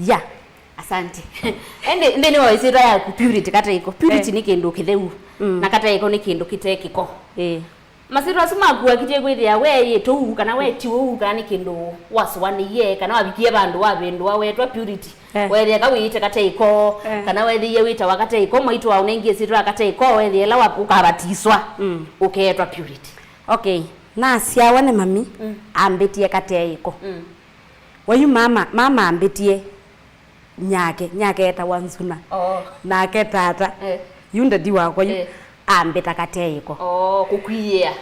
Ya. Asante. Ende ni waisira ya purity kata iko. Purity ni kindu kitheu. Na kata iko ni kindu kitekiko. Masiro asuma kuwa kite gwithia we yitu kana we tiwo kana ni kindu waswani ye kana wabikie bandu wabendu wetwa purity. Wethia ka wite kata iko kana wethia wita wakata iko maitu wa unengie sitwa kata iko wethia la wapukabatiswa. Uketwa purity. Okay. Na siawane mami ambetie kata iko. Wayu mama ambetie nyake eta wanzuna na ketata yunda diwa kwa ambeta kateiko kukwia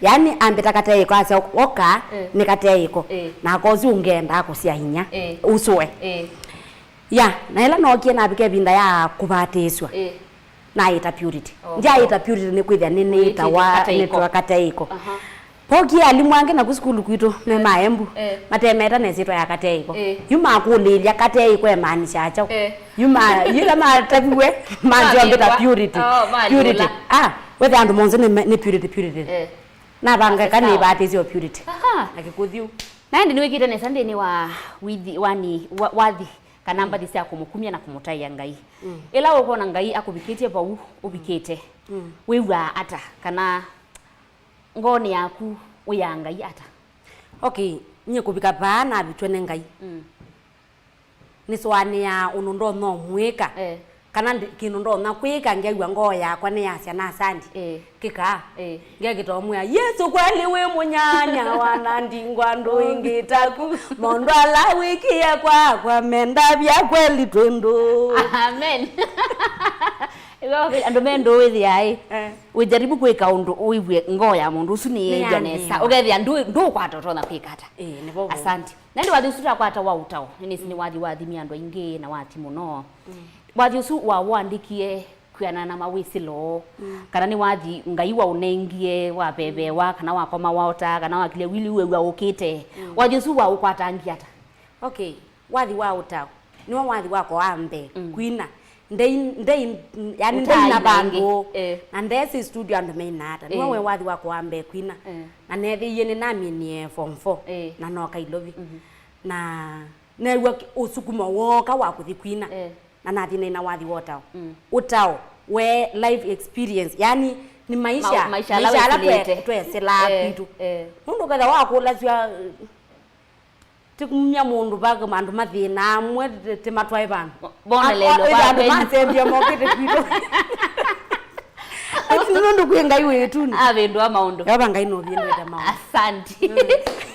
yani ambeta kateiko asa oka ni kateiko na kozi ungenda kusia hinya uswe ya na ela nokie na bike binda ya kubateswa na ita purity ndia ita purity ni kwithia nini ita wa netwa kateiko Poki alimwange na kuskulu kwitu me maembu matemeta nesitwa ya kateiko yuma kulilia kateiko emanisha acha yuma yila matabiwe manjombeta purity purity whether andu monze ni purity na banga kani batizio purity akikuthiu naende niwikite ne sande ni wa withi wani wathi kana mbadi cia kumukumia na kumutaiya ngai ila ukona ngai akubikitie bau ubikite wiwa ata kana ngoni yaku uyangai ata okay nye kubika bana bitwene ngai ni swane ya unundo no mweka kana kinundo na kwika ngegwa ngo yakwa ne yasia na sandi kika ngegito ya Yesu kweli we munyanya wana ndingwa ndo ingitaku mondo ala wiki ya kwa menda bya kweli twendo amen ando mendo wethi ai ujaribu kwika undu uiwe ngoya mundu usuni janesa ugethia ndu kwatotona kwikata asante nandi wathi usuta kwata wa utao nini sini wathi miando ingi na wati muno wathi usu wa wandikie kwiana na mawisilo kana ni wathi ngai wa unengie wa bebe wa kana wa koma waota kana wa kile wili we ukite wathi usu wa ukwatangia ata okay wathi wa utao ni wathi wako ambe kwina ndei yani ndei na bango na ndesi studio and main nata niwe wathi wako ambe kwina na nethi yene nami ni form 4 na no kailovi na newe usukuma woka wakuthi kwina na nathi na wathi wotao utao we life experience yani ni maisha ala twesela kitu mundu kadha wako lazia tikumya mundu baga mandu mathina amwe timatwai bana bona lelo ba masembia mokete kitu nundu kwenga iwe tuni abendu amaundu yaba ngai no biendeta maundu asante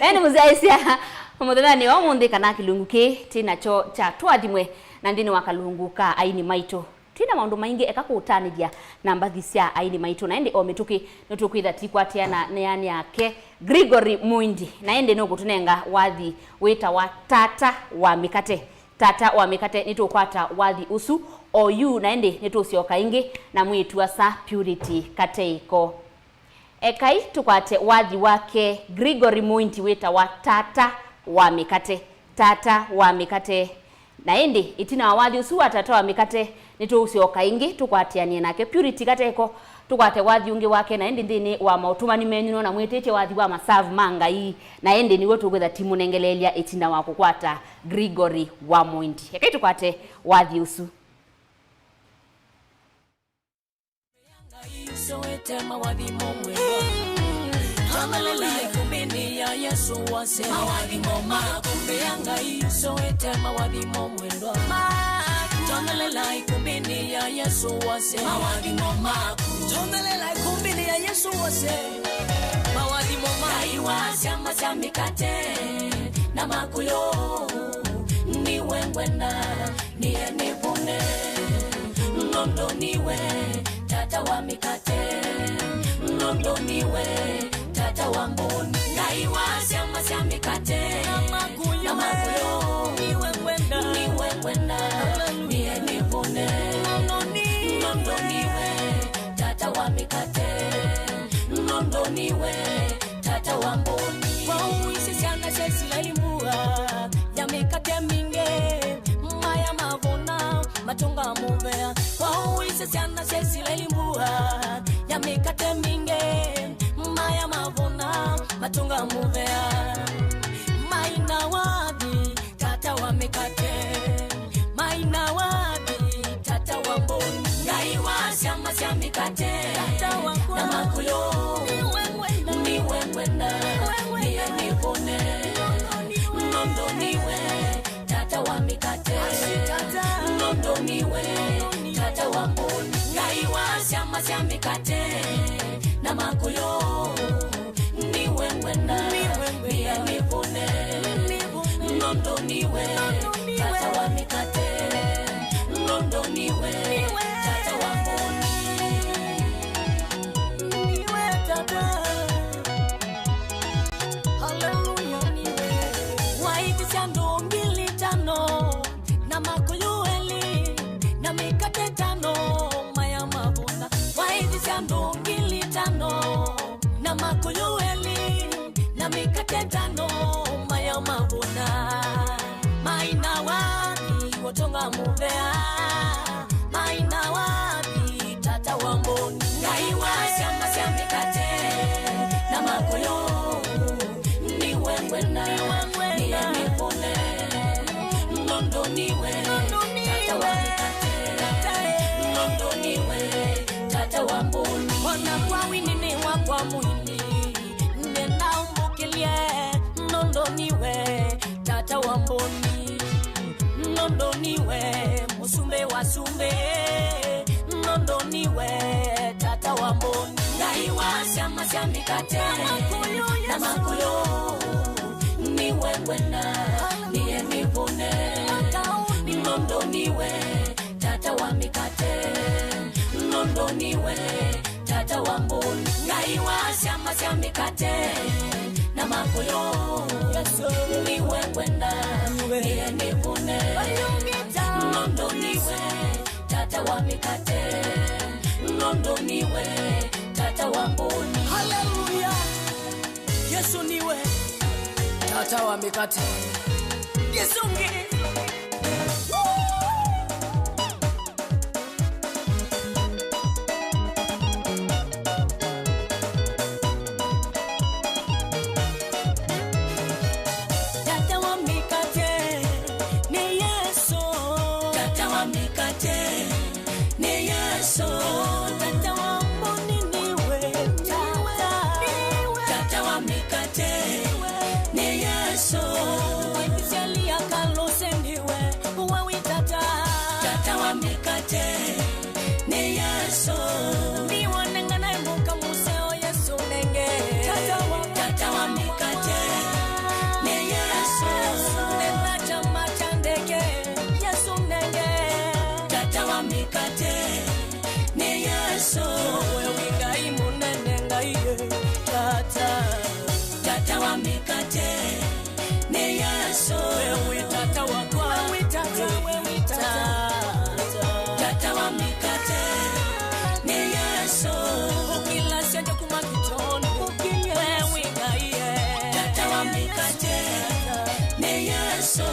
nani muzaisia muthani wa mundi kana kilungu ki tinacho cha twadimwe na ndini wakalunguka aini maito tina maundu maingi ekakutanithia na mbathi cia aini maito na ende omituki nutukwitha tikwatiana neani yake Gregory Muindi na ende no gutunenga wathi wita wa tata wa mikate nitukwata wathi usu oyu na ende nitucioka ingi na mwitua sa purity kateiko ekai tukwate wathi wake Gregory Muindi wita wa tata wa mikate na ende itina wathi usu wa tata wa mikate nitucioka ingi tukwatianie nake purity kateiko tukwate wathi ungi wake na ende ndini wa mautumani menyu na mwitete wathi wa masavu mangai na ende niwe tugwetha timu nengelelia itina wa kukwata Gregory wa Muindi ekai tukwate wathi usu Soetema wathi momwe Hallelujah kumini ya Yesu wase wathi moma kumbeanga soetema wathi momwe ndo Tondelela kumini ya Yesu wase wathi moma Tondelela kumini ya Yesu wase wathi moma Iwa chama cha mikate na makuyo ni wengwena ni enipune Nondo niwe tata wa mikate Nondo niwe tata wa mboni Naiwa siama sia mikate na makuyo niwe mwenda niye nipone Nondo niwe tata wa mikate Nondo niwe tata wa mboni Kwa uisi siana sesi lalimbua ya mikate minge Maya mavona matunga muvea Kwa uisi siana sesi lalimbua ya mikate minge Maya mavona matunga muvea Maina wathi tata wa mikate shamba cia mikate na makuyo niwe mwenda niye nivune nondo niwe tata wa mikate nondo niwe tata wa mboni niwe tata haleluya niwe waiti chando mbili tano na makuyo eli na mikate tano maya mabunda waiti chando mbili tano na makuyo eli na mikate tano maya mabunda maina wapi wotonga muvea maina wapi tata wamboni ngaiwa shamba cia mikate na makuyo niwe mwena niye nivune nondo niwe tata wa mikate nondo niwe tata wamboni wana kwa winini wakwa mwini nena umbukilie nondo niwe tata wamboni nondo niwe musumbe wa sumbe nondo niwe tata wamboni ngaiwa shamba cia mikate na makuyo niwe mwena niye nivune nondo niwe tata wa mikate nondo niwe tata wamboni ngaiwa shamba cia mikate na makuyo niwe mwenda niye nivune nondo niwe tata wa mikate nondo niwe tata wamboni haleluya Yesu niwe tata wa mikate Yesu nge tata wa mikate ne Yesu wewe tata wa kwa wewe tata wa mikate ne Yesu ukila sija kuma kitoni wewe ngaiye tata wa mikate ne Yesu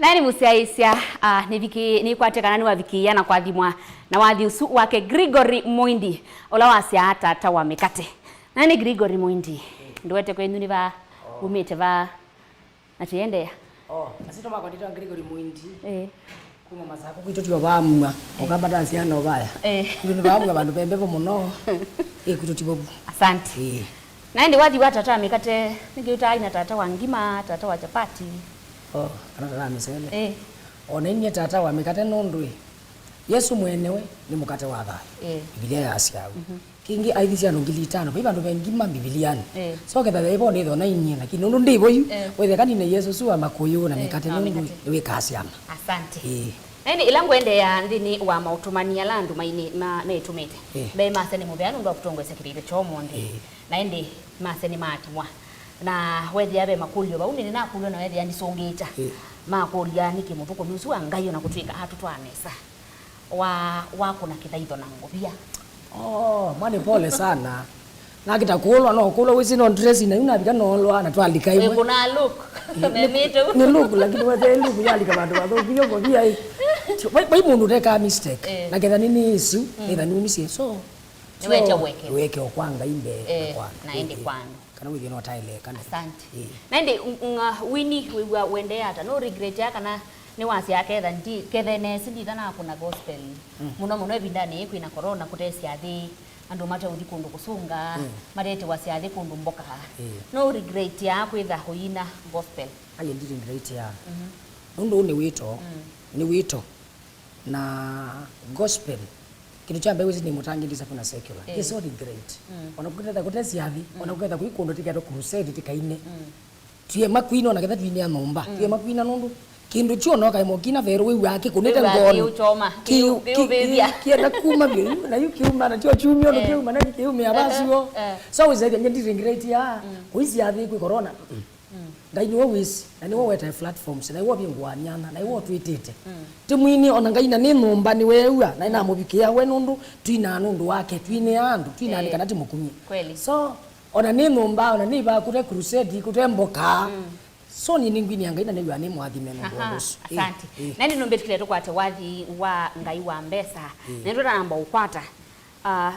Nani musiaisia ni kwatekana ni wavikia na kwa dhimwa na wadhi usu wake Gregory Muindi ola wasia tata wa mikate. Nani Gregory Muindi nduwete kwenu ni va umete va atiende ya asito makondito Gregory Muindi kuma mazako kwitotyo bamwa okabata asiana obaya ndio bamwa bantu bembepo muno kwitotyo asante naende wadhi wa tata wa mikate nigiuta aina tata wa ngima tata wa chapati anataka misele onenye tata wa mikate nondwe Yesu mwenewe ni mukate wa thayo Biblia yasiawe kingi aithisia nongili 5 kwa bantu bengima Bibiliani so ketha ebo ni thona inyena lakini nundu ndibo yu wethe kanine Yesu suwa makuyu na mikate nundu we kasiana asante nani ilangu ende ya ndini wa mautumania landu maini na netumete be maseni mubeanu ndo kutongwesa kirire chomonde naende maseni matimwa na wethi abe makulio ba unini nakulio na wethi andisongeta makulia niki mutuko nusu angayo na kutwika hatutwanesa wako na kithaitho na ngobia mwane pole sana na kitakulwa no kulwa wisi no dress na una bika no lwa na twalika imwe kuna look memito ni look lakini wethi look yalika bantu batho biyo ngobia bai mundu teka mistake na ketha nini isu either ni misi so weke okwanga imbe kwa naende kwanu kana withi no taile kana asante naende wini wiwa wende ata no regret ya kana ni wasi yake than di kethene sindi thana kuna gospel muno ebindani kwina corona kutesi athi andu mate uthi kundu kusunga marete wasi athi kundu mboka no regret ya kwitha hoina gospel aye ndi regret ya nundu ni wito na gospel kitu cha mbewe ni mutangiriza kuna secular is all great onakuthetha kutesi athi onakuthetha kuikundu tikato crusade tikaine tie makwino na ketha twinia nomba tie makwina nundu kindu chono kai mokina vero we wake kunete ngono kiu bebia kienda kuma bi na yukiuma na tio chumio no kiuma na kiuma abasio so we said ndi great ya kuisi athi ku corona ngai wo wisi na ni wo weta platforms na wo bingwanyana na wo twitite timwini ona ngai na ni nomba ni weua na ina mubikia we nundu twina nundu wake twine andu twina ni kana timukumye so ona ni nomba ona ni ba kute crusade kute mboka so ni ningwini yanga ina ni yani mwathime no bonus asante nani nombe tukile kwate wathi wa ngai wa mbesa nendo namba ukwata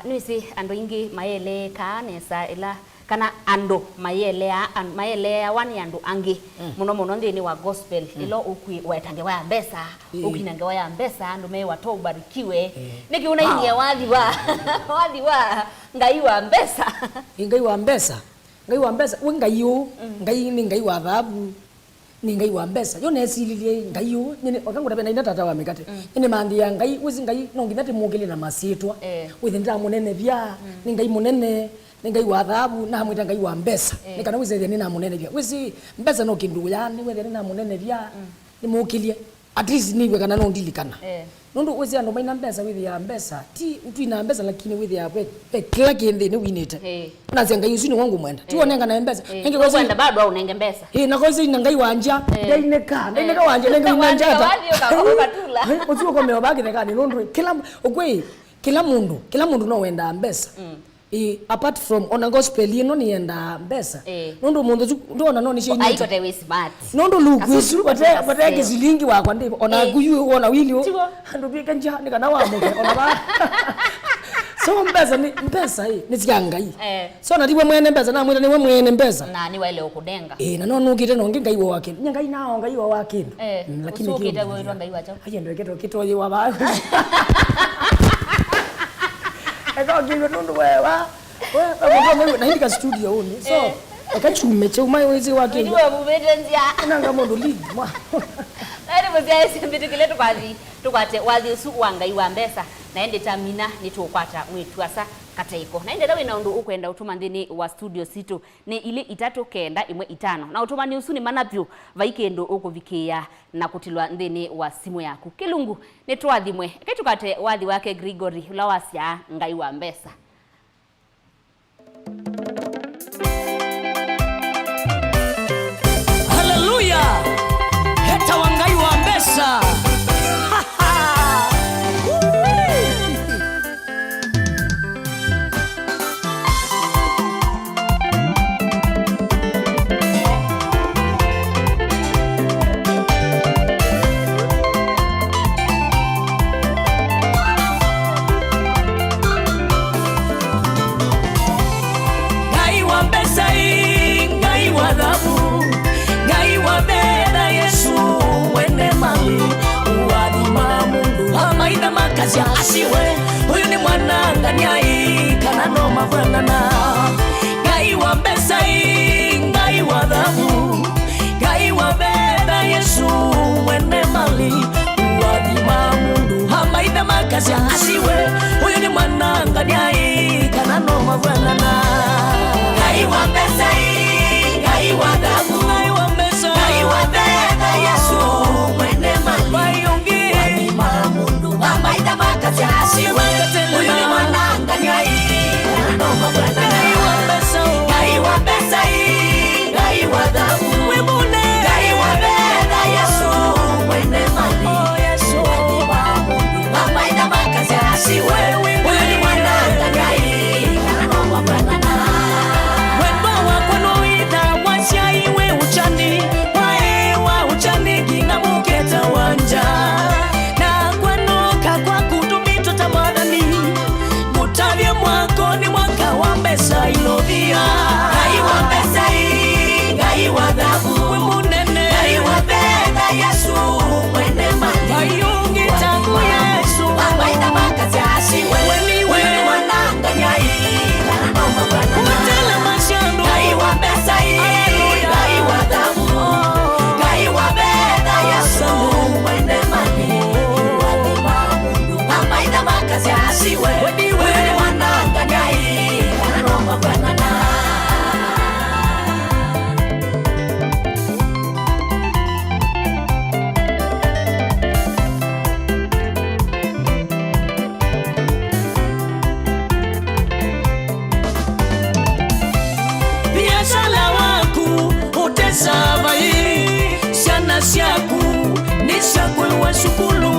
nisi ando ingi mayele kanesa ila kana ando mayele wani ando angi muno ndini wa gospel ilo ukwi wetande wa mbesa ukinange wa mbesa ando me wato ubarikiwe niki una inye wathi wa ngai wa mbesa ngai wa mbesa ngai yo ngai ni ngai wa dhabu ni ngai wa mbesa yo nesililie ngai yo nyene okangu tapenda ina tata wa mikate nyene mandi ya ngai wizi ngai no ngithate mugile na masitwa withi ndira munene bia ni ngai munene ni ngai wa dhabu na mwita ngai wa mbesa ni kana wizi ni na munene bia wizi mbesa no kindu ya ni withi ni na munene bia ni mukilie at least ni we kana no ndilikana nundu wizi ando maina mbesa withi ya mbesa ti utwina mbesa lakini withi ya pe kila kindi ni winite na zenga yusini wangu mwenda ti wonenga na mbesa nenge kwa kwenda bado au nenge mbesa na kwa na ngai wanja ndaineka wanja nenge wanja ta usiwo kwa mewa baki nekani nundu kila mundu no wenda mbesa apart from ona gospel ino ni enda mbesa nundu mundu ndona no ni shinyi aiko te we smart nundu lukusu bate kizilingi wakwa ndipo ona guyu ona wilio andu bika nja ni kana wa muke ona ba so mbesa hii ni sikangai so na diwe mwene mbesa na mwene niwe mwene mbesa na ni wale okudenga na no nukite no ngai wo wake ngai nao ngai wo wake lakini ukite wo ngai wacho aje ndo kito ye wa ba eka giwe nundu wewa na hindika studio uni so akachume chuma wezi wake ndio mubedenzia nanga mondo lead mwa nari muzia simbitu kile tukwate wathi usu wangai wa mbesa naende tamina nitukwata mwitu asa kataiko naende dawe na undu ukwenda utuma ndini wa studio situ ni ile 391 na utuma ni usu ni manapyo vaikendo ukuvikia na kutilwa ndini wa simu yaku kilungu nitwathimwe ketukate wathi wake Gregory ulawasia ngai wa mbesa haleluya heta wangai wa mbesa makazia asiwe huyu ni mwana nganyai kana no mavangana gai wa besai gai wa dhabu gai wa beda Yesu wene mali wadima mundu hamaida makazia asiwe huyu ni mwana nganyai kana no mavangana gai wa besai gai wa dhabu gai wa besai gai wa beda Yesu wene mali wadima mundu hamaida makazia asiwe huyu ni mwana nganyai kana no mavangana gai wa besai gai wa dhabu gai wa beda Yesu wene mali wadima mundu hamaida makazia asiwe huyu ni mwana nganyai kana no mavangana wemba wako noida washaiwe uchani waewa uchani gina muketa wanja na kwanoka kwa kutumito tamadhani mutavye mwako ni mwaka wa mbesa ilovia gai wa mbesai gai wa dhabu wemunene gai wa beda Yesu mwene mali ayungi tangu Yesu amaida makazi asiwe wewe mwananga nyai kana no mabana utele mashando gai wa mbesai gai wa dhabu gai wa beda Yesu mwene mali wadima mundu amaida makazi asiwe wewe mwananga nyai kana no mabana sana siaku nishaku wa shukulu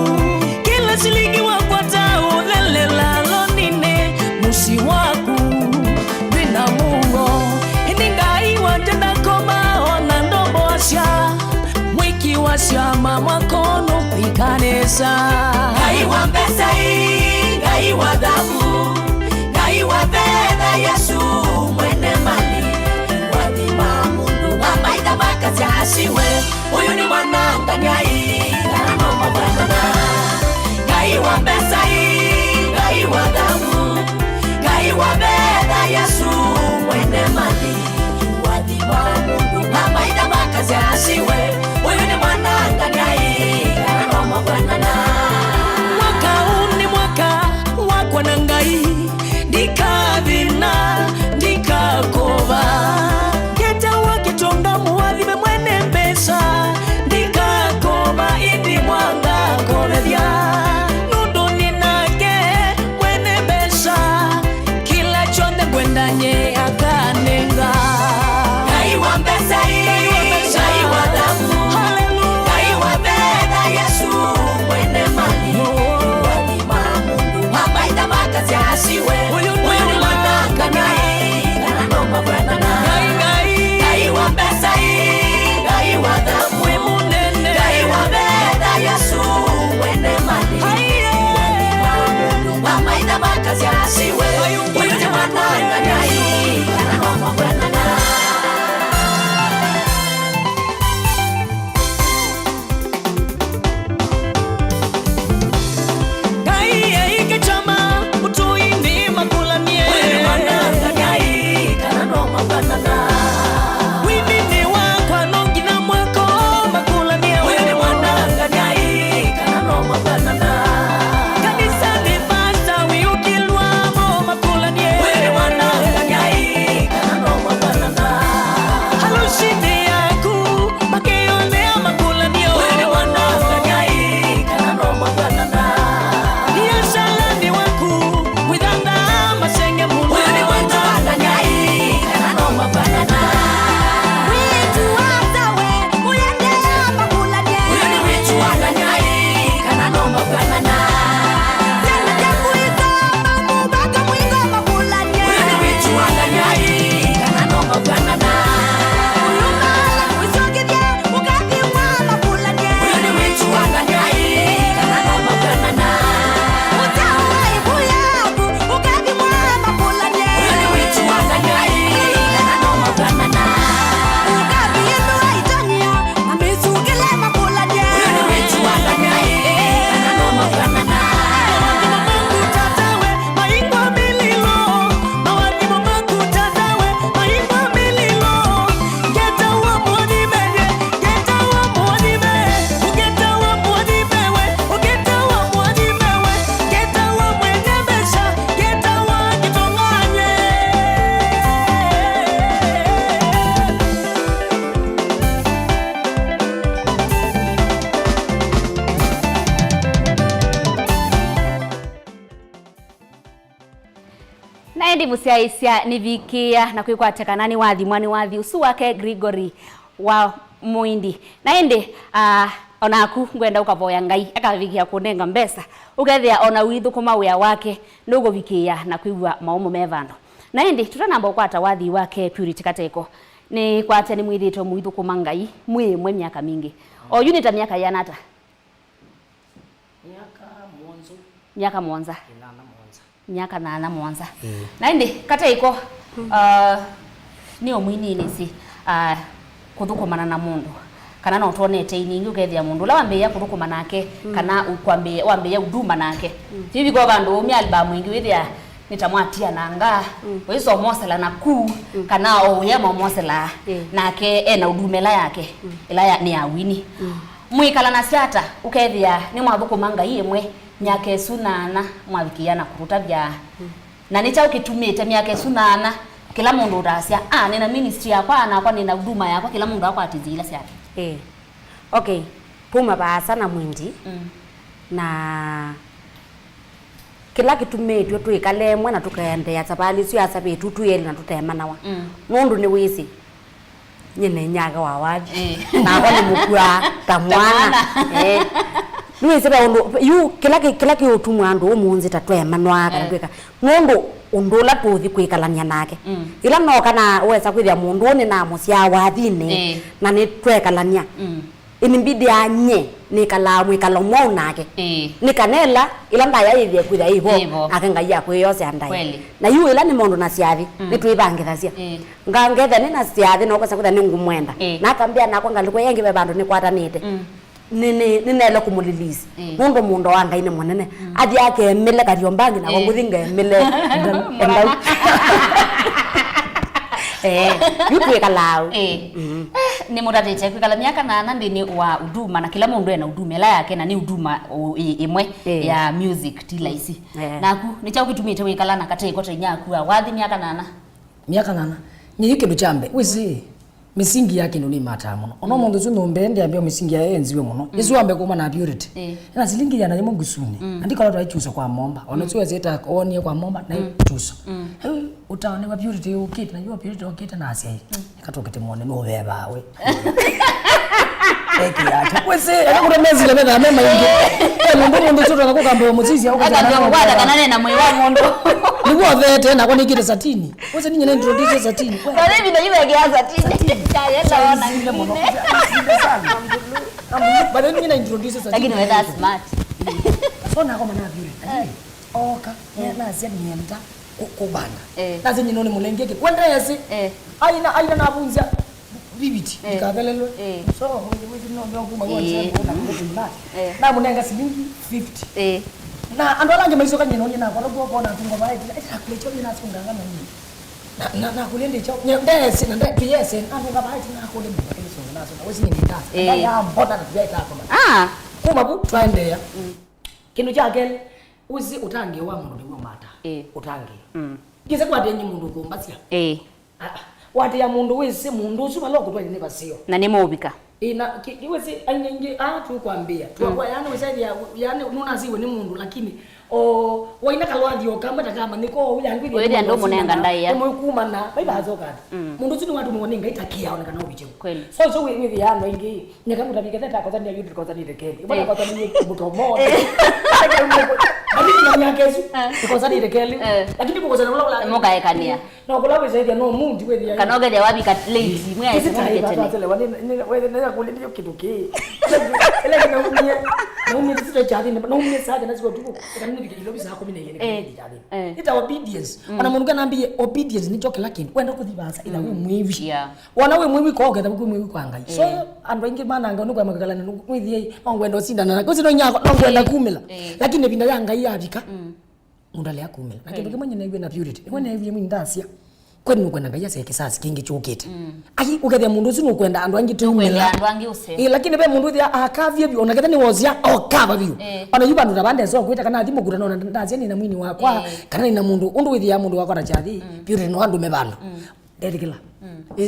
kila silingi wakwatao lelela lonine musi waku bina mungo iningai watenda koma ona ndombo asya mwiki wasya mama kono pikanesa gai wa mbesai gai wa dhabu gai wa beda Yesu mwene mali wadima mundu amaida makazi asiwe huyu ni mwana nganyai kana no mavangana gai wa mbesai gai wa dhabu gai wa beda Yesu mwene mali wadima mundu amaida makazi asiwe huyu ni mwana nganyai kana no mavangana mwaka uni naendi musiaisia nivikia na kwikwate kanani wathi mwani wathi usu wake Gregory wa Muindi naendi onaku ngwenda ukavoya Ngai akavikia kunenga mbesa ukethia ona withu kuma wia wake ndugo vikia na kwigwa maumo mevando naendi tutanamba ukwata wathi wake Purity Kateko ni kwate ni mwithito mwithu kuma Ngai mwe miaka mingi o unita miaka yanata miaka Mwanza miaka nana Mwanza naendi Kateko ni omwini nisi kuthukumana na mundu kana no tonete iningi ukethia mundu la wambeya kuthukumana nake kana ukwambia wambeya uduma nake hivi kwa bandu umi album ingi withia nitamwatia nanga wiso mosela na ku kana o yema mosela nake ena udumela yake ila ni awini mwikala na siata ukethia ni mwathukuma Ngai imwe myaka sunana mwavikiana kuruta bya na nicha ukitumite myaka sunana kila mundu urasia nina ministry yakwa na kwa nina huduma yakwa kila mundu akwa atizila siata okay puma basa na Mwindi na kila kitumete twikalemwe na tukaendea sabali sio asabe tutuyeli na tutemanawa nundu ni wisi nyene nyaga wa waji na kwa ni mukua tamwana niwe sebe undu yu kila ki utumwa ndu umunzi tatwemanwa kana twika nundu undula tuthi kwikalania nake ila no kana wesa kwithia mundu ni na musia wathine na ni twekalania inimbidi anye nikala mwikala mwa nake nikanela ila ndaya ithie kwithia ivo akengai yakwe yose andai na yu ila ni mundu na siathi ni twibangithasia ngangetha ni na siathi no kwesa kwithia ni ngumwenda na kambia nako ngaliko yengi be bandu ni kwatanite nele kumulilisi mundu wa Ngai ni munene athi yake emile kariombangi na nguthinga emile yukwika lao ni mudatete kwikala miaka nana ndini wa huduma na kila mundu ena huduma yake na ni huduma imwe ya music tilaisi naku nicha ukitumite wikala na Kateko tenyaku wathi miaka nana ni kindu chambe wisi misingi yake ndio ni mata muno ono mundu zuno mbende ambia misingi ya enziwe muno isu ambe kuma na Purity na silingi yana nyemo gusuni andika watu aichusa kwa momba ono tuwe zeta onie kwa momba na chusa utaone wa Purity ukita najua Purity ukita na asia ikatokete muone no beba we yake wese akura mezi le na mema yingi mundu choto nakukamba muzizi au kwada kanane na mwe wa mundu niwo vete na kwa nikite satini wese ninye na introduce satini kwa hivi ndio iwe geaza satini yenda ona ile mono bado ninye na introduce satini lakini wewe smart so na kama na Purity oka na asia nienda kubana nazi nyinone mulengeke kwenda yesi aina na bunza bibiti ikabelelwe so wewe no ndio kuma yonse na munenga silingi 50 na ando alanje maiso kanye nonye na kwa lobo bona tungo bae akulecho ni nasunga ngana ni na kulende cho ndese na ndese yes ando ngabae na kulende bakele songa naso na wesi ni ndasa ya mbona na tujaita hapo kuma bu twende ya kindu chake uzi utange wa mundu ni mata utange kize kwa denyi mundu kumbasia wati ya mundu wese mundu usuba loko twali ne basio na nemobika ina kiwese anyenge tukwambia tuwa yani wese yani nunaziwe ni mundu lakini waina kalwadi okamba kama niko yangu wewe ndio munenga ndai ya kuma na baibazo kati mundu tsini watu muonenga itakia ona kana ubiche kweli so we yana ingi nyakamuta biketa kwa zani ya yudu kwa zani rekeli ibona kwa zani mutomo Amini na nyakezu because ani rekeli lakini kwa sababu la moga ekania no kula weze ya no mundi we ya kanoga ya wabi kat late mwe ya tele wewe nenda kule ndio kitu ki ile na umie sisi jadi na umie saja na sio tuko kana ni kilo bisa 10 yene jadi ita obedience ana mungu anaambia obedience ni choke lakini wenda kuthibasa ila we mwivi wana we mwivi kwa oketha ku mwivi kwa Ngai so andu aingi mananga no kwa makala ni mwithie ongwenda sindana na kusi no nyako no kwenda kumila lakini binda ya Ngai yavika mundale akumila lakini kimwe nyene iwe na Purity iwe na iwe mwindasia kwani nukwenda Ngai yase kisasi kingi chukite ai ukethia mundu sinu kwenda andu angi tumela andu angi use lakini be mundu thia akavye bi onaketha ni wozia okava bi ona yuba ndu rabande so kwita kana thimu gura nona ndazia ni na mwini wakwa kana ni na mundu undu withia mundu wakwa na chathi Purity no andu mebana ndedikila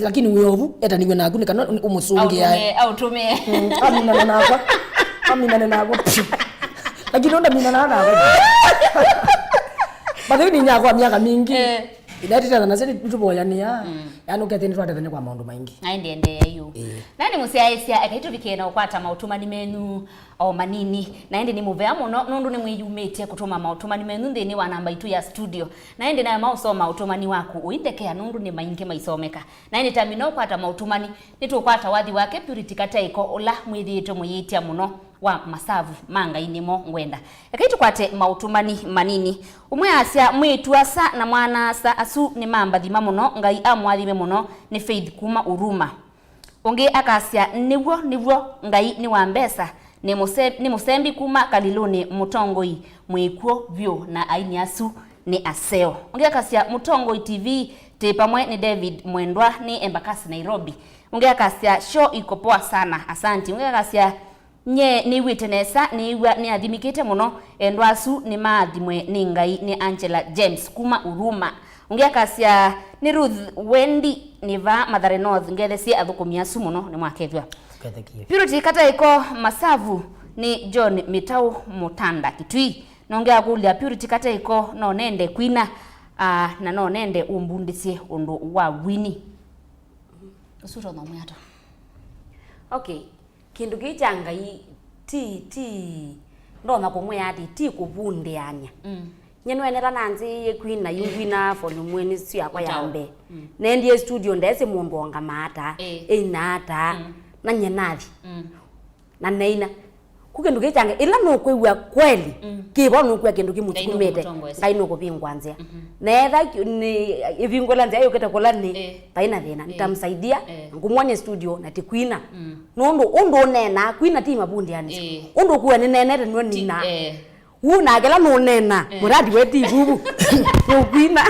lakini uyovu eta niwe na aguni kana umusungia au tumie amina na nakwa amina na nakwa lakini onda mina na nakwa bado ni nyakwa miaka mingi Inatita na sisi tuboyania. Yani ukethini twatethane kwa maundu maingi. Aende yu. Nani musiaisia akaitu vikena ukwata mautumani menu o manini naende ni muvea muno nundu ni mwiyumite kutuma mautumani menu ndini wa namba itu ya studio. Naende na mausoma utumani waku uindekea nundu ni maingi maisomeka. Naende tamino kwata mautumani nitu kwata wathi wake Purity Kataiko ola mwithito muyitia muno wa masavu manga inimo ngwenda yakaitu kwate mautumani manini umwe asya mwituasa na mwana sa asu ni mamba thima muno ngai amwathime muno ni Faith kuma Uruma ungi akasya niguo ngai ni wa mbesa ni musembi kuma Kaliluni Mutongoi mwikuo vyo na aini asu ni aseo ungi akasya Mutongoi TV te pamwe ni David Mwendwa ni Embakasi Nairobi ungi akasya show iko poa sana asanti ungi akasya nye ni witenesa ni adhimikite muno endwasu ni maathimwe ni ngai ni Angela James kuma Uruma ungia kasya ni Ruth Wendy ni va Mathare North ngelesi athukumia su muno ni mwakethwa Purity Kataiko masavu ni John Mitau Mutanda Kitui nongea kulia Purity Kataiko no nende kwina na no nende umbundisie undu wa wini usuro no mwato okay kindu gichanga ti ndona kumwe ati ti kubunde anya nyenwenera nanzi yekwina yungwina volume ni sia kwa yambe nendi studio ndese mundu onga mata einata na nyenathi na neina kukindu gichanga ila no kwigwa kweli kibo no kwa kindu kimutsukumete ngai no kubingwanzia netha ni ivingola nzia yoketa kolani taina thina nitamsaidia ngumwanye studio na tikwina nundu undu nena kwina ti mabundi yani undu kuwa ni nenete no nina una gela no nena muradi weti gubu no kwina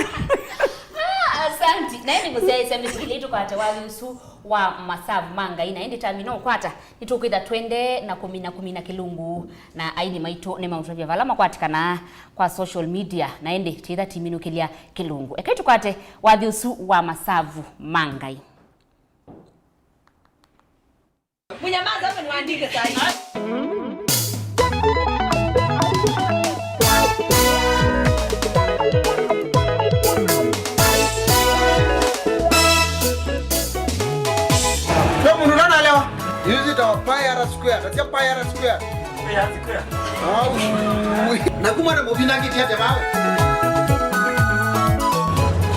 asanti na ni musiaisa misikilitu kwa tawali usu wa masavu manga ina indi tamino kwata nitukwitha twende na kumina kilungu na aini maito ne mautavya valama kwatikana kwa social media na indi titha timino kilia kilungu ekaitu kwate wathi usu wa masavu mangai Munyamaza hapo niwaandike sasa. Use it our Pyara Square. That's your Pyara Square. Pyara Square. Oh, nakumana mobina kitia jamaa.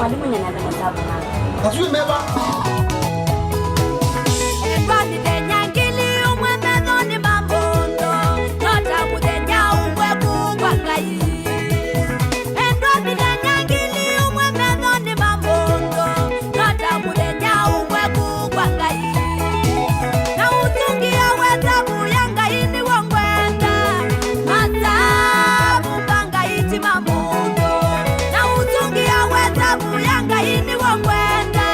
Walimu nyana na masavu manga Kasui meba. Kwani denya ngili umwenda noni mambondo Nota mudenya umwe kugwa ngai Kwani denya ngili umwenda noni mambondo Nota mudenya umwe kugwa ngai Na utungia wetabu ya ngai ni wangwenda Masabu banga iti mambondo Na utungia wetabu ya ngai ni wangwenda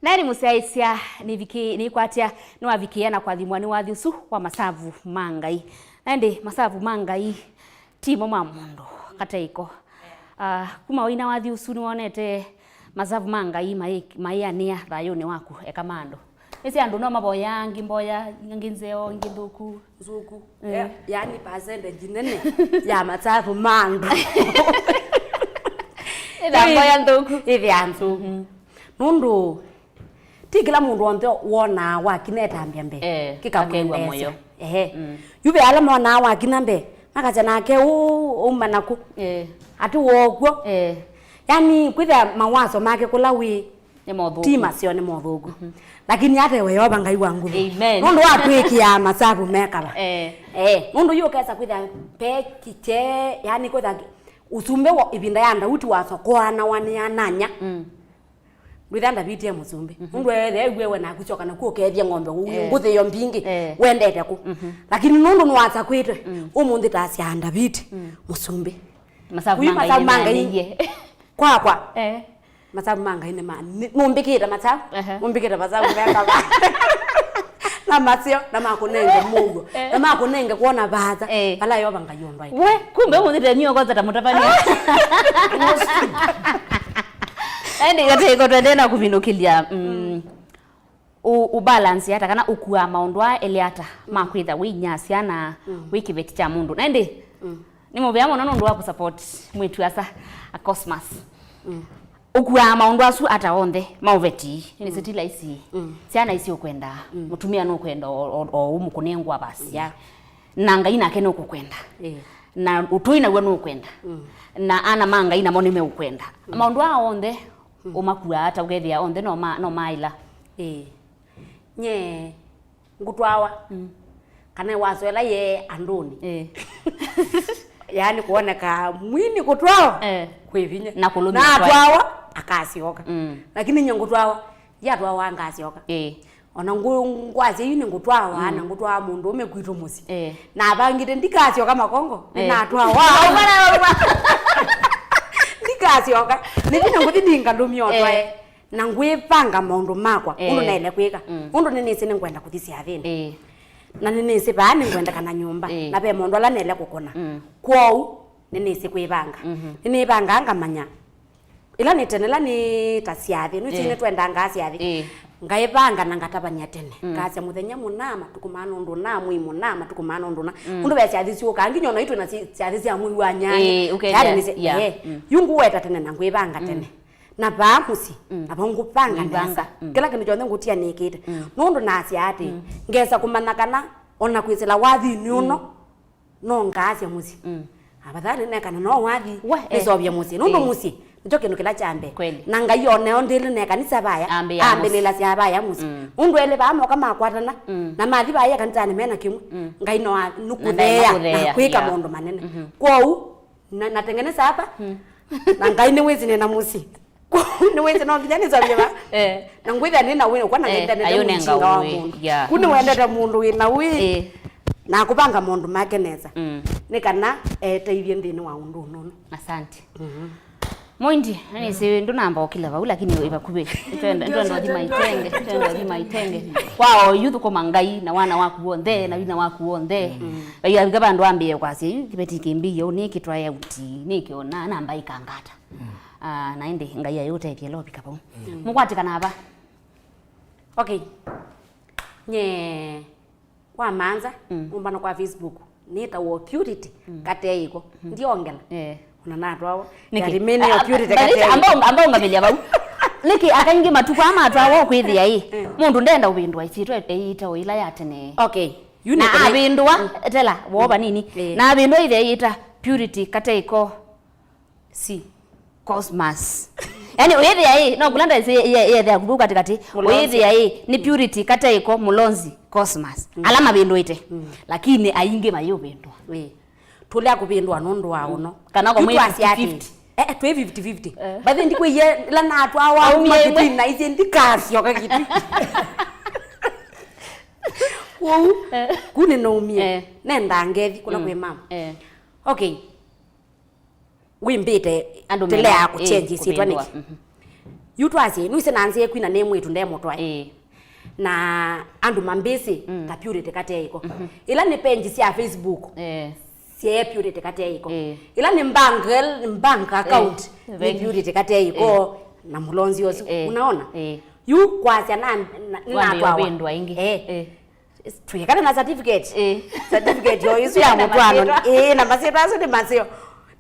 Nani musaisia ni kwatia ni wavikiana kwa thimwani wa thiusu wa Masavu Mangai. Nande Masavu Mangai timo mamundo kataiko. Kuma wina wa thiusu ni wonete Masavu Mangai maiania thayuni waku ekamando. Ese andu no maboya ngimboya nginzeo ngithuku zuku. Yani percentage nene ya Masavu Mangai. Ida mboya nthuku ivi anzu. Nundu ti kila mundu onte wona wakineta mbe kikakwengwa moyo yube ala mona wakina mbe makaja nake umanaku ati wogwo yani kwitha mawazo make kulawi tima sio ni mothugu lakini ate we yoba ngai wangu nundu watwikia Masavu mekaba nundu yukesa kwitha pekiche yani kwitha usumbe wa ibinda yanda uti wasokwana wani ananya Gwithanda bitie musumbi. Mundu wewe na kuchoka na kuokethia ng'ombe nguthi yo mbingi wendete ku. Lakini nundu nwaza kwite umundi tasianda biti musumbi. Masavu Mangai. Kwa. Masavu Mangai ne man. Mumbikira Masavu. Mumbikira Masavu veka ba. Na masio na makunenge mugo. Na makunenge kuona baza. Bala yo banga yondwa. We kumbe umundi tenyo kwanza tamutafania. Ende gateko twendena kuvinukilia ubalance hata kana ukua maundwa eliata makwitha winyasya na wikiveti cha mundu nende nimo vyamo nono ndo wa support mwitu asa a Cosmas ukua maundwa su ata onde mauveti ni setila isi siana isi okwenda mutumia no kwenda o umukunengwa basi ya nanga ina kene okukwenda na utuina gwa nukwenda na ana manga ina moni me ukwenda maundu a onthe umakua hata ugethia onthe no maila nye ngutwawa kana wazoela ye anduni yani kuoneka mwini kutwawa kwivinya na kulumia na twawa akasioka lakini nyangutwawa ya twawa ngasioka ona ngwazi yini ngutwawa na ngutwawa mundu umekwitwa musi na bangire ndikasioka makongo na twawa ndikasioka nivina nguthi ndinga ndumyotwa na ngwipanga maundu makwa undu naile kwika undu ninisi ningwenda kuthisia athini na ninisi baani ngwenda kana nyumba na be mundu ala nele kukona kwou ninisi kwibanga ninibanga ngamanya ila nitenela ni tasiathi nitine twenda ngasi athi ngaibanga na ngatabanya tene ngasi muthenya munama tukumana undu na mwi munama tukumana undu na undu besi athi ciuka nginyo na itwe na ciathi cia mwi wa nyanya yungu weta tene na ngwibanga tene na bamusi abongu panga nesa kila kindu kyothe ngutia nikite nundu nasi ati ngesa kumana kana ona kwisela wathi ni uno no ngasi musi abathani nekana no wathi isobya musi nundu musi njo kindu kila chambe na ngai one ondile ne kanisa baya ambelela cia baya musi undu ele bamoka makwatana na mathi baya kanitani mena kimwe ngai no nukuthea kwika mundu manene kwou natengeneza hapa na ngai ni wizine na musi ni wezi no kijani za bya na ngwitha ni na wino kwa na ngenda ne mchinga wa mundu kuni wendete mundu wina wi na kupanga mundu makeneza ni kana teithie ndini wa undu nono asante Moindi ani si ndunamba okila ba lakini ibakube twenda ndi maitenge kwao yuthu ko mangai na wana waku wonthe na wina waku wonthe ya gabandu ambie kwasi kibeti kimbi yo niki try out niki ona namba ikangata naende ngai yote yelo pikapo mukwatikana aba okay nye kwa manza umbana kwa Facebook nita wo purity kate iko ndiongela unanatwa yarimene yo purity kate ambao ngabelia bau liki akaingi matuko ama atwa kwithia mundu ndenda ubindwa isitwe ita oila yatene okay na abindwa tela woba nini na abindwa ile ita purity kate iko si Cosmas yani uyethia no kulanda yethia kubuka katikati uyethia ni purity kate iko mulonzi Cosmas alama bindu ite lakini ainge mayo bindwa tulia kubindwa nundu wa uno kana kwa mwezi 50 twe 50 but then ndikwe la natu awa marketing na izi ndikasyo kakiti wo kune no umie nenda ngethi kuna kwe mama okay wimbite tele ya kuchange sitwa niki yutwazi nuise nanze kwina name wetu ndemotwa na andu mambisi ta purity kate iko ila ni page cia Facebook sie purity kate iko ila ni bank account ni purity kate iko na mulonzi yosu unaona yu kwasya na twabindwa ingi tuyekana na certificate yo isu ya mutwano na masito aso ni masio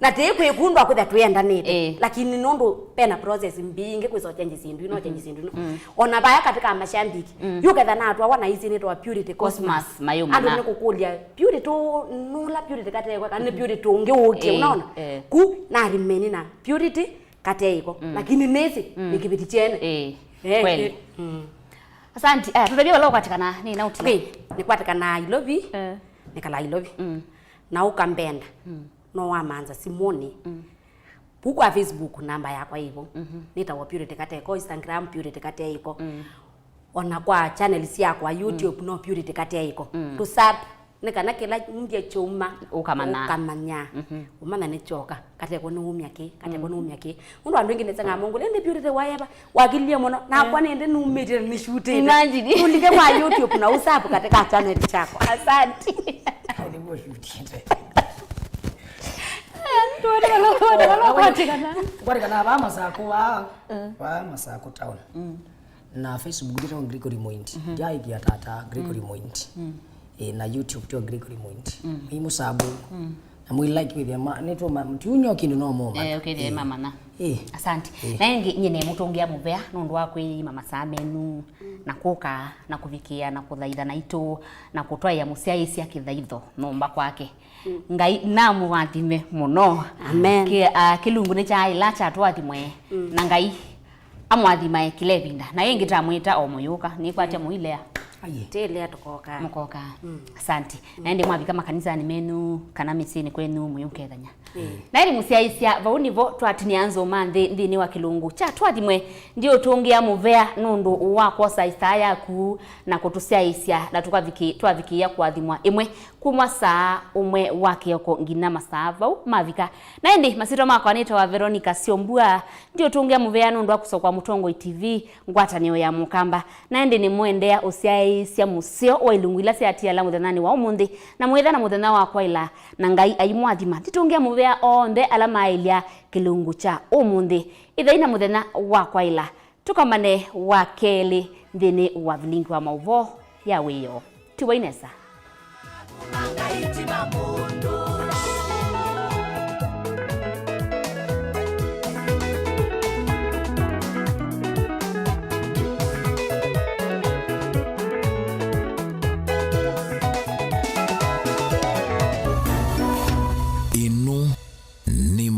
na tekwe kundwa kwetha tuyenda nete lakini nundu pena process mbinge kwiso change sindu ino change sindu ona baya katika mashambiki yuketha na atwa wana izi ni twa purity Cosmas mayuma ando nikukulia purity tu nula purity kate kwa kana purity tu ngeuke unaona ku na rimeni na purity kate iko lakini nesi nikibiti chene kweli asante tutabia leo katikana ni nauti ni kwatikana I love you nikala I love you na ukambenda no wamanza simoni buku wa Facebook namba yakwa hivyo nita wa purity kate iko Instagram purity kate iko ona kwa channels yako kwa YouTube no purity kate iko to sub nikana kila mbye chuma ukamanya umana ni choka kate ko numya ke kate ko numya ke undu andu ngine tsanga mungu lende purity wayaba wakilie mono na kwa nende numete ni shoot imagine ulike kwa YouTube na usap katika channel chako asante kwatikana ba masako wa masako town na Facebook ndito Gregory Moindi jai kia tata Gregory Moindi na YouTube to Gregory Moindi mimu sabu na mwi like with ya neto mtunyo kindu no mo okay mama na asante na nyine mutongia muvea nundu wa kwi mama samenu na kuka na kuvikia na kuthaitha na itu na kutwa ya musia isi akithaitho nomba kwake ngai na muwathime muno amen kilungu ni cha ila cha twathimwe na ngai amwathima ekilevinda na yengi tamwita omuyuka ni kwate muilea tele atukoka mukoka asante naende mwabika makanisa ni menu kana misini kwenu muyukethanya na ili musiaisia vaunivo twatinianzo manthi nthini wa kilungu cha twathimwe ndio tungia muvea nundu wa kosa isaya ku na kutusiaisia na twavikia kwathimwa imwe kumwa saa umwe wa kioko ngina masaa vau mavika naende masito makwa nita wa Veronica Siombua ndio tungia muvea nundu wa kusokwa Mutongo TV ngwatanio ya mukamba naende ni muendea usiaisia musio wa ilungu ila siatia la muthenani wa umundi na mwetha na muthena wa kwa ila na ngai aimwathima titungia muvea onde alama ilia kilungu cha umundi ithaina muthena wa kwa ila tukamane wa keli ndini wa vilingi wa mauvo ya wiyo tuwainesa